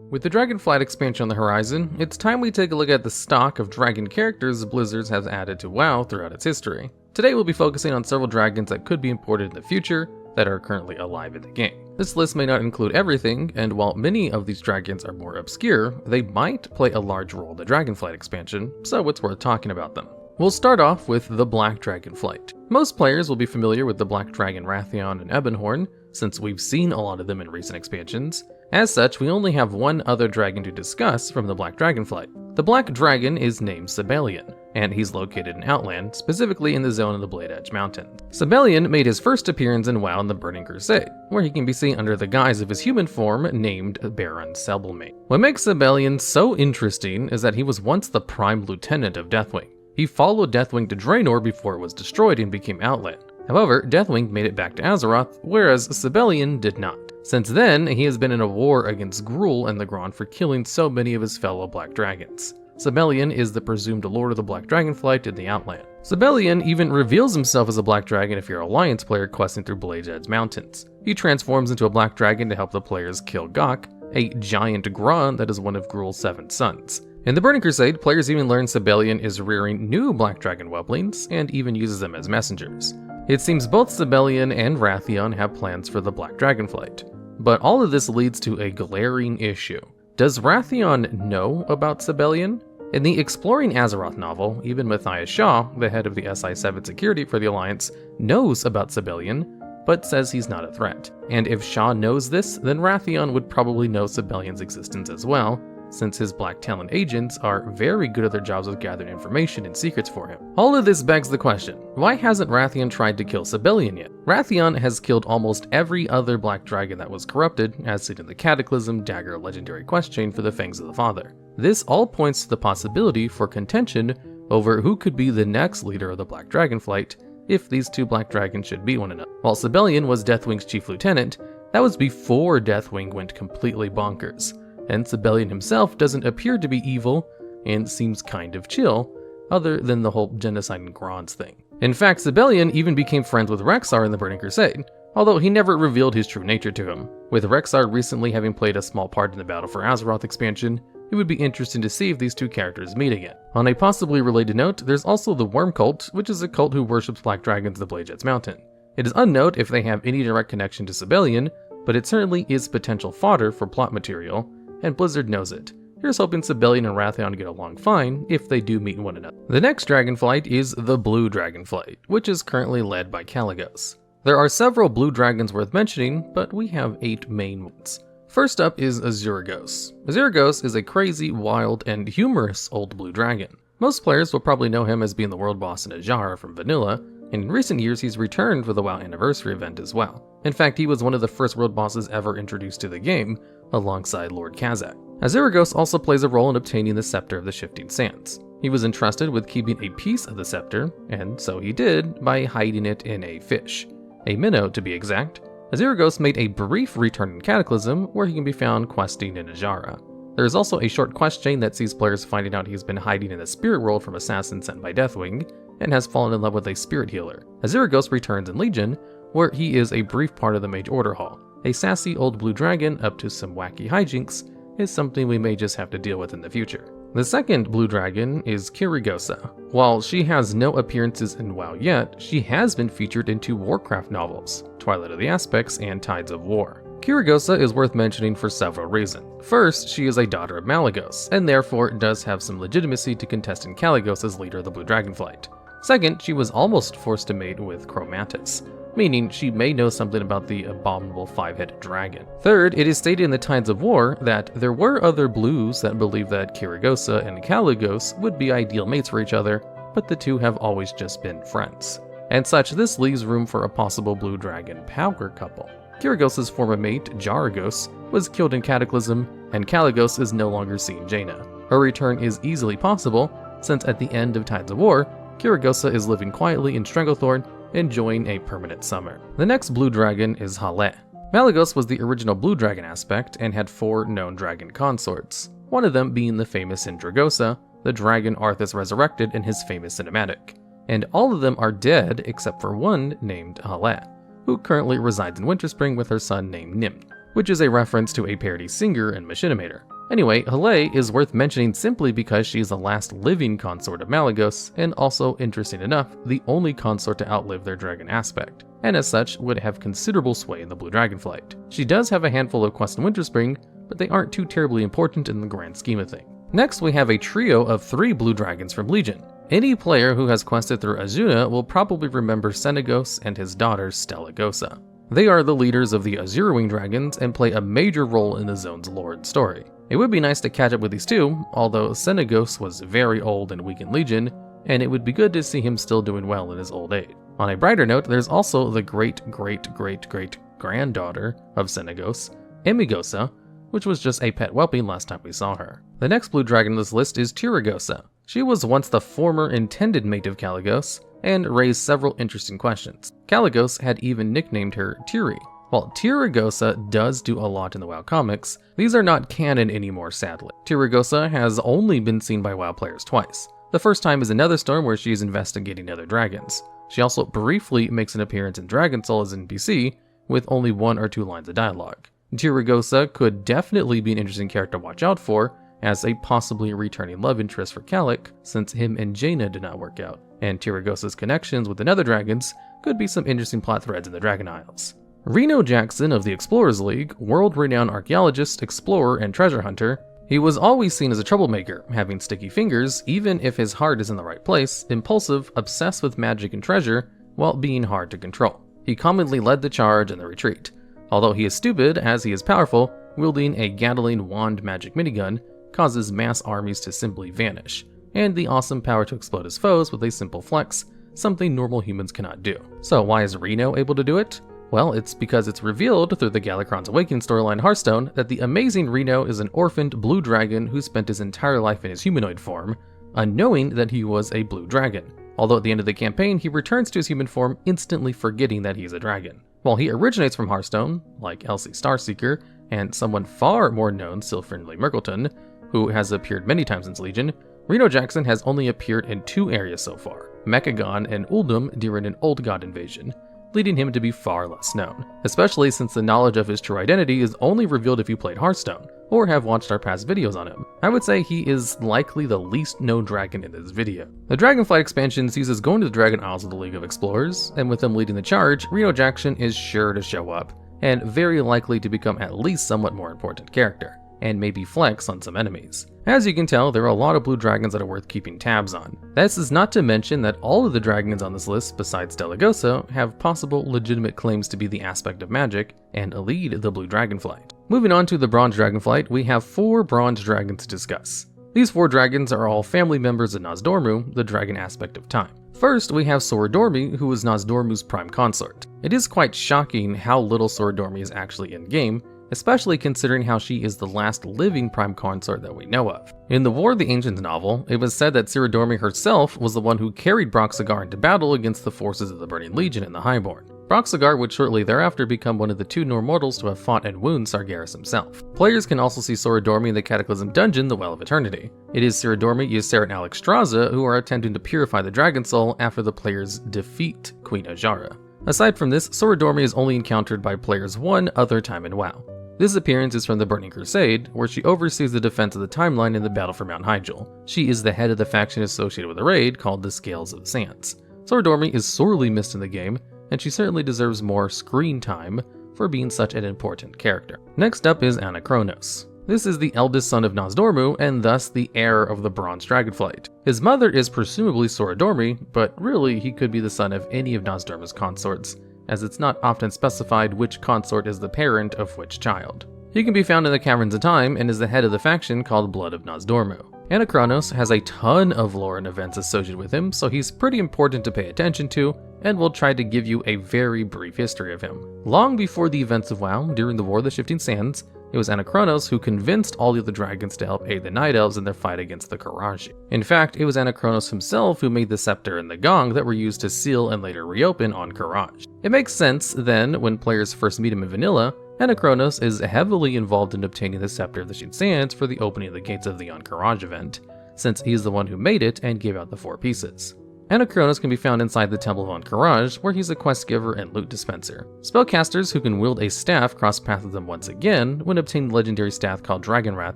With the Dragonflight expansion on the horizon, it's time we take a look at the stock of dragon characters Blizzard has added to WoW throughout its history. Today we'll be focusing on several dragons that could be imported in the future that are currently alive in the game. This list may not include everything, and while many of these dragons are more obscure, they might play a large role in the Dragonflight expansion, so it's worth talking about them. We'll start off with the Black Dragonflight. Most players will be familiar with the Black Dragon Wrathion and Ebonhorn, since we've seen a lot of them in recent expansions. As such, we only have one other dragon to discuss from the Black Dragonflight. The Black Dragon is named Simelion, and he's located in Outland, specifically in the zone of the Blade Edge Mountains. Simelion made his first appearance in WoW in the Burning Crusade, where he can be seen under the guise of his human form named Baron Sebelmane. What makes Simelion so interesting is that he was once the Prime Lieutenant of Deathwing. He followed Deathwing to Draenor before it was destroyed and became Outland. However, Deathwing made it back to Azeroth, whereas Simelion did not. Since then, he has been in a war against Gruul and the Grond for killing so many of his fellow Black Dragons. Simelion is the presumed Lord of the Black Dragonflight in the Outland. Simelion even reveals himself as a Black Dragon if you're an Alliance player questing through Blade Edge Mountains. He transforms into a Black Dragon to help the players kill Gok, a giant Grond that is one of Gruul's 7 sons. In the Burning Crusade, players even learn Simelion is rearing new Black Dragon whelplings, and even uses them as messengers. It seems both Simelion and Wrathion have plans for the Black Dragonflight. But all of this leads to a glaring issue. Does Wrathion know about Simelion? In the Exploring Azeroth novel, even Matthias Shaw, the head of the SI-7 security for the Alliance, knows about Simelion, but says he's not a threat. And if Shaw knows this, then Wrathion would probably know Simelion's existence as well, since his Black Talon agents are very good at their jobs of gathering information and secrets for him. All of this begs the question, why hasn't Wrathion tried to kill Simelion yet? Wrathion has killed almost every other Black Dragon that was corrupted, as seen in the Cataclysm Dagger legendary quest chain for the Fangs of the Father. This all points to the possibility for contention over who could be the next leader of the Black Dragonflight if these two Black Dragons should beat one another. While Simelion was Deathwing's chief lieutenant, that was before Deathwing went completely bonkers. And Simelion himself doesn't appear to be evil, and seems kind of chill, other than the whole genocide and Gronds thing. In fact, Simelion even became friends with Rexxar in the Burning Crusade, although he never revealed his true nature to him. With Rexxar recently having played a small part in the Battle for Azeroth expansion, it would be interesting to see if these two characters meet again. On a possibly related note, there's also the Worm Cult, which is a cult who worships Black Dragons in the Blade Edge Mountain. It is unknown if they have any direct connection to Simelion, but it certainly is potential fodder for plot material, and Blizzard knows it. Here's hoping Simelion and Wrathion get along fine if they do meet one another. The next Dragonflight is the Blue Dragonflight, which is currently led by Kirigosa. There are several blue dragons worth mentioning, but we have 8 main ones. First up is Azuragos. Azuragos is a crazy, wild, and humorous old blue dragon. Most players will probably know him as being the world boss in Azshara from Vanilla, and in recent years he's returned for the WoW Anniversary event as well. In fact, he was one of the first world bosses ever introduced to the game, alongside Lord Kazak. Azuragos also plays a role in obtaining the Scepter of the Shifting Sands. He was entrusted with keeping a piece of the scepter, and so he did by hiding it in a fish. A minnow, to be exact. Azuragos made a brief return in Cataclysm, where he can be found questing in Azshara. There is also a short quest chain that sees players finding out he's been hiding in the spirit world from assassins sent by Deathwing, and has fallen in love with a spirit healer. Azuragos returns in Legion, where he is a brief part of the Mage Order Hall. A sassy old blue dragon up to some wacky hijinks is something we may just have to deal with in the future. The second blue dragon is Kirigosa. While she has no appearances in WoW yet, she has been featured in 2 Warcraft novels, Twilight of the Aspects and Tides of War. Kirigosa is worth mentioning for several reasons. First, she is a daughter of Malygos, and therefore does have some legitimacy to contest in Kalago's as leader of the Blue Dragonflight. Second, she was almost forced to mate with Chromatus, meaning she may know something about the abominable 5-headed dragon. Third, it is stated in the Tides of War that there were other blues that believed that Kirigosa and Kalagos would be ideal mates for each other, but the two have always just been friends. And such, this leaves room for a possible blue dragon power couple. Kirigosa's former mate, Azuragos, was killed in Cataclysm, and Kalagos is no longer seeing Jaina. Her return is easily possible, since at the end of Tides of War, Kirigosa is living quietly in Stranglethorn, enjoying a permanent summer. The next blue dragon is Hale. Malygos was the original blue dragon aspect and had 4 known dragon consorts, one of them being the famous Tiragosa, the dragon Arthas resurrected in his famous cinematic. And all of them are dead except for one named Hale, who currently resides in Winterspring with her son named Nim, which is a reference to a parody singer and machinimator. Anyway, Hale is worth mentioning simply because she is the last living consort of Malygos, and also, interesting enough, the only consort to outlive their dragon aspect, and as such would have considerable sway in the Blue Dragonflight. She does have a handful of quests in Winterspring, but they aren't too terribly important in the grand scheme of things. Next, we have a trio of 3 blue dragons from Legion. Any player who has quested through Azuna will probably remember Senegos and his daughter Stelagosa. They are the leaders of the Azurwing dragons and play a major role in the zone's lore and story. It would be nice to catch up with these two, although Senegos was very old and weak in Legion, and it would be good to see him still doing well in his old age. On a brighter note, there's also the great-great-great-great-granddaughter of Senegos, Emigosa, which was just a pet whelping last time we saw her. The next blue dragon on this list is Tiragosa. She was once the former intended mate of Kirigosa, and raised several interesting questions. Kirigosa had even nicknamed her Tiri. While Kiragosa does do a lot in the WoW comics, these are not canon anymore, sadly. Kiragosa has only been seen by WoW players twice. The first time is in Netherstorm, where she is investigating other dragons. She also briefly makes an appearance in Dragon Soul as an NPC, with only 1 or 2 lines of dialogue. Kirigosa could definitely be an interesting character to watch out for, as a possibly returning love interest for Kalik, since him and Jaina did not work out, and Kirigosa's connections with the Nether Dragons could be some interesting plot threads in the Dragon Isles. Reno Jackson of the Explorers League, world-renowned archaeologist, explorer, and treasure hunter, he was always seen as a troublemaker, having sticky fingers even if his heart is in the right place, impulsive, obsessed with magic and treasure, while being hard to control. He commonly led the charge and the retreat. Although he is stupid, as he is powerful, wielding a Gatling wand magic minigun causes mass armies to simply vanish, and the awesome power to explode his foes with a simple flex, something normal humans cannot do. So why is Reno able to do it? Well, it's because it's revealed through the Galakrond's Awakening storyline in Hearthstone that the amazing Reno is an orphaned blue dragon who spent his entire life in his humanoid form, unknowing that he was a blue dragon. Although at the end of the campaign, he returns to his human form, instantly forgetting that he's a dragon. While he originates from Hearthstone, like Elsie Starseeker, and someone far more known, Sylfrinley Merkelton, who has appeared many times since Legion, Reno Jackson has only appeared in 2 areas so far, Mechagon and Uldum during an Old God invasion, leading him to be far less known, especially since the knowledge of his true identity is only revealed if you played Hearthstone, or have watched our past videos on him. I would say he is likely the least known dragon in this video. The Dragonflight expansion sees us going to the Dragon Isles of the League of Explorers, and with them leading the charge, Reno Jackson is sure to show up, and very likely to become at least somewhat more important character, and maybe flex on some enemies. As you can tell, there are a lot of blue dragons that are worth keeping tabs on. This is not to mention that all of the dragons on this list, besides Stelagosa, have possible legitimate claims to be the aspect of magic and lead the Blue Dragonflight. Moving on to the Bronze Dragonflight, we have 4 bronze dragons to discuss. These 4 dragons are all family members of Nozdormu, the dragon aspect of time. First, we have Sorodormi, who is Nozdormu's prime consort. It is quite shocking how little Sorodormi is actually in-game, especially considering how she is the last living prime consort that we know of. In the War of the Ancients novel, it was said that Sorodormi herself was the one who carried Broxagar into battle against the forces of the Burning Legion and the Highborn. Broxagar would shortly thereafter become one of the 2 Normortals to have fought and wound Sargeras himself. Players can also see Sorodormi in the Cataclysm dungeon, the Well of Eternity. It is Sorodormi, Ysera, and Alexstrasza who are attempting to purify the Dragon Soul after the players defeat Queen Ajara. Aside from this, Sorodormi is only encountered by players one other time in WoW. This appearance is from the Burning Crusade, where she oversees the defense of the timeline in the battle for Mount Hyjal. She is the head of the faction associated with the raid called the Scales of the Sands. Sorodormi is sorely missed in the game, and she certainly deserves more screen time for being such an important character. Next up is Kronos. This is the eldest son of Nozdormu, and thus the heir of the Bronze Dragonflight. His mother is presumably Sorodormi, but really he could be the son of any of Nozdormu's consorts, as it's not often specified which consort is the parent of which child. He can be found in the Caverns of Time and is the head of the faction called Blood of Nozdormu. Kronos has a ton of lore and events associated with him, so he's pretty important to pay attention to, and we'll try to give you a very brief history of him. Long before the events of WoW, during the War of the Shifting Sands, it was Kronos who convinced all the other dragons to help aid the Night Elves in their fight against the Karaji. In fact, it was Kronos himself who made the scepter and the gong that were used to seal and later reopen on Karaj. It makes sense, then, when players first meet him in vanilla, Kronos is heavily involved in obtaining the Scepter of the Shifting Sands for the opening of the Gates of the Karaj event, since he's the one who made it and gave out the 4 pieces. Kronos can be found inside the Temple of Anchorage, where he's a quest giver and loot dispenser. Spellcasters who can wield a staff cross paths with him once again when obtaining the legendary staff called Dragonwrath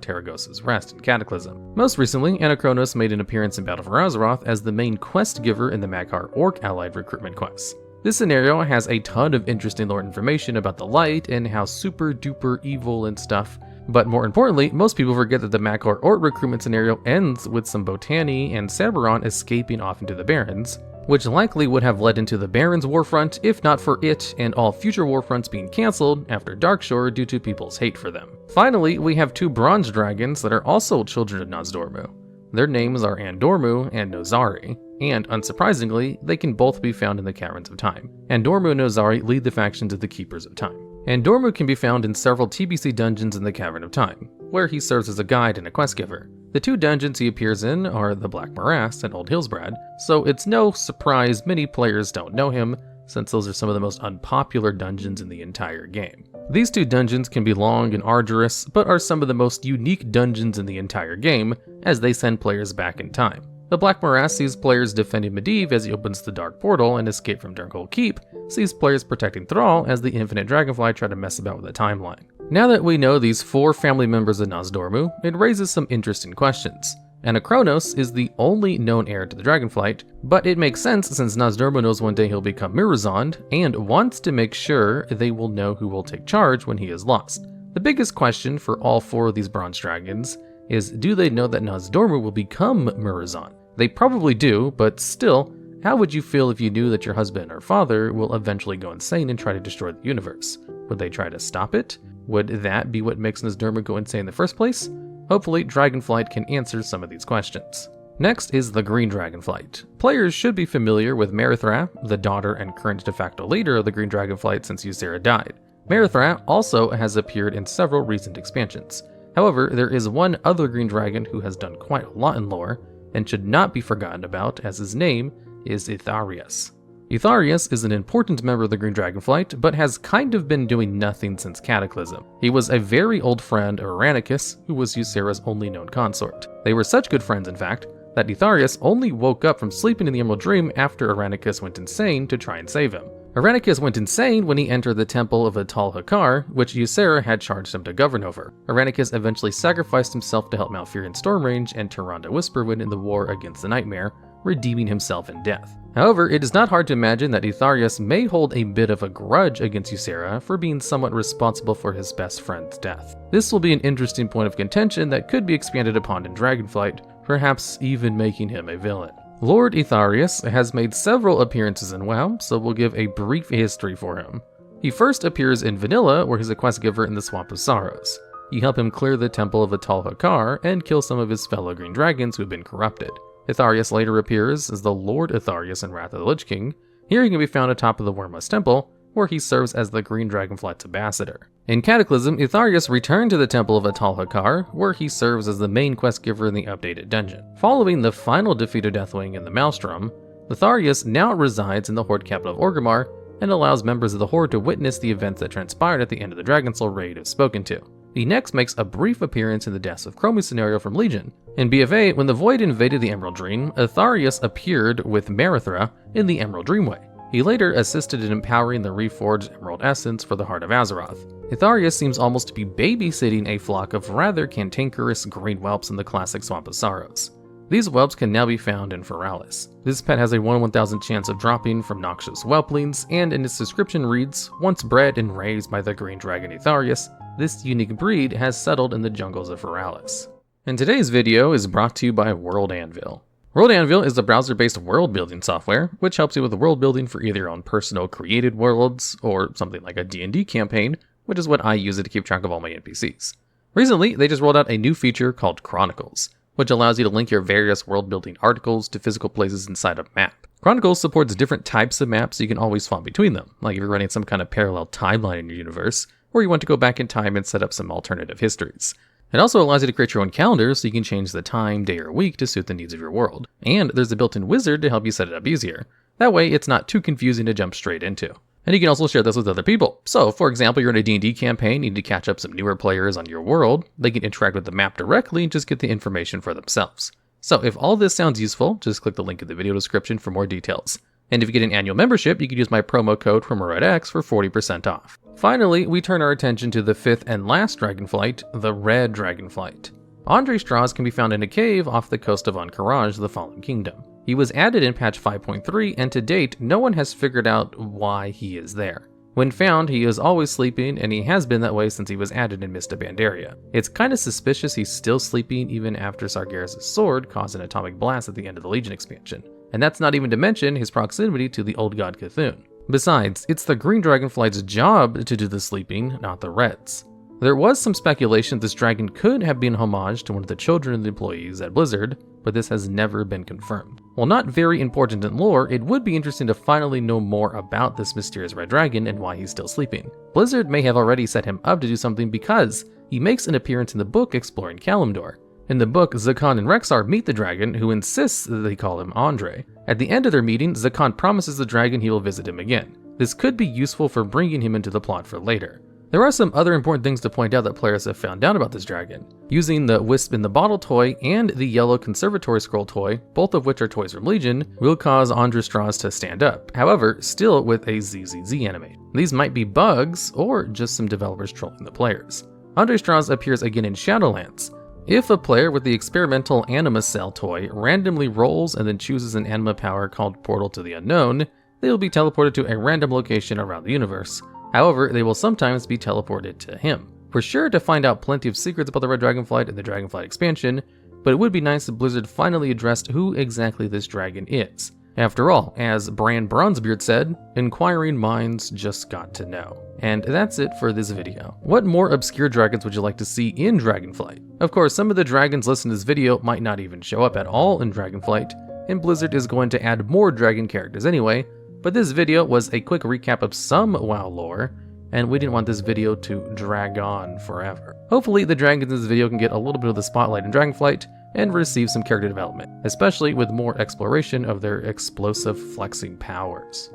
Tiragosa's Rest in Cataclysm. Most recently, Kronos made an appearance in Battle for Azeroth as the main quest giver in the Mag'har Orc allied recruitment quests. This scenario has a ton of interesting lore information about the light and how super duper evil and stuff. But more importantly, most people forget that the Mag'har Orc recruitment scenario ends with some Botani and Cerberon escaping off into the Barrens, which likely would have led into the Barrens Warfront if not for it and all future Warfronts being cancelled after Darkshore due to people's hate for them. Finally, we have 2 bronze dragons that are also children of Nozdormu. Their names are Andormu and Nozari, and unsurprisingly, they can both be found in the Caverns of Time. Andormu and Nozari lead the factions of the Keepers of Time. Andormu can be found in several TBC dungeons in the Cavern of Time, where he serves as a guide and a quest giver. The 2 dungeons he appears in are the Black Morass and Old Hillsbrad, so it's no surprise many players don't know him, since those are some of the most unpopular dungeons in the entire game. These 2 dungeons can be long and arduous, but are some of the most unique dungeons in the entire game, as they send players back in time. The Black Morass sees players defending Medivh as he opens the Dark Portal and escape from Darkhold Keep, sees players protecting Thrall as the Infinite Dragonfly try to mess about with the timeline. Now that we know these 4 family members of Nozdormu, it raises some interesting questions. Kronos is the only known heir to the Dragonflight, but it makes sense since Nozdormu knows one day he'll become Murozond, and wants to make sure they will know who will take charge when he is lost. The biggest question for all 4 of these bronze dragons is, do they know that Nozdormu will become Murozond? They probably do, but still, how would you feel if you knew that your husband or father will eventually go insane and try to destroy the universe? Would they try to stop it? Would that be what makes Nozdormu go insane in the first place? Hopefully, Dragonflight can answer some of these questions. Next is the Green Dragonflight. Players should be familiar with Merithra, the daughter and current de facto leader of the Green Dragonflight since Ysera died. Merithra also has appeared in several recent expansions. However, there is one other Green Dragon who has done quite a lot in lore, and should not be forgotten about, as his name is Etherius. Etherius is an important member of the Green Dragonflight, but has kind of been doing nothing since Cataclysm. He was a very old friend of Aranicus, who was Ysera's only known consort. They were such good friends, in fact, that Etherius only woke up from sleeping in the Emerald Dream after Aranicus went insane to try and save him. Aranicus went insane when he entered the Temple of Atal-Hakar, which Ysera had charged him to govern over. Aranicus eventually sacrificed himself to help Malfurion Stormrange and Tyrande Whisperwind in the war against the Nightmare, redeeming himself in death. However, it is not hard to imagine that Etherius may hold a bit of a grudge against Ysera for being somewhat responsible for his best friend's death. This will be an interesting point of contention that could be expanded upon in Dragonflight, perhaps even making him a villain. Lord Etherius has made several appearances in WoW, so we'll give a brief history for him. He first appears in Vanilla, where he's a quest giver in the Swamp of Sorrows. You help him clear the Temple of Atal-Hakar and kill some of his fellow Green Dragons who have been corrupted. Etherius later appears as the Lord Etherius in Wrath of the Lich King. Here he can be found atop of the Wormless Temple, where he serves as the Green Dragonflight's ambassador. In Cataclysm, Etherius returned to the Temple of Atal-Hakar, where he serves as the main quest giver in the updated dungeon. Following the final defeat of Deathwing in the Maelstrom, Etherius now resides in the Horde capital of Orgrimmar and allows members of the Horde to witness the events that transpired at the end of the Dragonsoul raid if spoken to. He next makes a brief appearance in the Deaths of Chromie scenario from Legion. In BFA, when the Void invaded the Emerald Dream, Etherius appeared with Merithra in the Emerald Dreamway. He later assisted in empowering the reforged Emerald Essence for the Heart of Azeroth. Etherius seems almost to be babysitting a flock of rather cantankerous green whelps in the classic Swamp of Sorrows. These whelps can now be found in Feralis. This pet has a 1 in 1,000 chance of dropping from noxious whelplings, and in its description reads, "Once bred and raised by the green dragon Etherius, this unique breed has settled in the jungles of Feralis." And today's video is brought to you by World Anvil. World Anvil is a browser-based world-building software, which helps you with world building for either your own personal created worlds, or something like a D&D campaign, which is what I use it to keep track of all my NPCs. Recently, they just rolled out a new feature called Chronicles, which allows you to link your various world-building articles to physical places inside a map. Chronicles supports different types of maps, so you can always swap between them, like if you're running some kind of parallel timeline in your universe, or you want to go back in time and set up some alternative histories. It also allows you to create your own calendar so you can change the time, day, or week to suit the needs of your world. And there's a built-in wizard to help you set it up easier. That way, it's not too confusing to jump straight into. And you can also share this with other people. So, for example, you're in a D&D campaign, you need to catch up some newer players on your world. They can interact with the map directly and just get the information for themselves. So if all this sounds useful, just click the link in the video description for more details. And if you get an annual membership, you can use my promo code hirumaredx for 40% off. Finally, we turn our attention to the 5th and last Dragonflight, the Red Dragonflight. Andre straws can be found in a cave off the coast of Ahn'Qiraj, the Fallen Kingdom. He was added in patch 5.3, and to date, no one has figured out why he is there. When found, he is always sleeping, and he has been that way since he was added in Mist of Pandaria. It's kinda suspicious he's still sleeping even after Sargeras' sword caused an atomic blast at the end of the Legion expansion. And that's not even to mention his proximity to the old god Cthulhu. Besides, it's the Green Dragonflight's job to do the sleeping, not the Red's. There was some speculation this dragon could have been homage to one of the children of the employees at Blizzard, but this has never been confirmed. While not very important in lore, it would be interesting to finally know more about this mysterious red dragon and why he's still sleeping. Blizzard may have already set him up to do something because he makes an appearance in the book Exploring Kalimdor. In the book, Zakhan and Rexar meet the dragon, who insists that they call him Andre. At the end of their meeting, Zakhan promises the dragon he will visit him again. This could be useful for bringing him into the plot for later. There are some other important things to point out that players have found out about this dragon. Using the Wisp in the Bottle toy and the yellow Conservatory Scroll toy, both of which are toys from Legion, will cause Andre straws to stand up, however, still with a ZZZ animate. These might be bugs, or just some developers trolling the players. Andre straws appears again in Shadowlands. If a player with the experimental Anima Cell toy randomly rolls and then chooses an anima power called Portal to the Unknown, they will be teleported to a random location around the universe. However, they will sometimes be teleported to him. We're sure to find out plenty of secrets about the Red Dragonflight in the Dragonflight expansion, but it would be nice if Blizzard finally addressed who exactly this dragon is. After all, as Bran Bronzebeard said, inquiring minds just got to know. And that's it for this video. What more obscure dragons would you like to see in Dragonflight? Of course, some of the dragons listed in this video might not even show up at all in Dragonflight, and Blizzard is going to add more dragon characters anyway, but this video was a quick recap of some WoW lore, and we didn't want this video to drag on forever. Hopefully the dragons in this video can get a little bit of the spotlight in Dragonflight and receive some character development, especially with more exploration of their explosive flexing powers.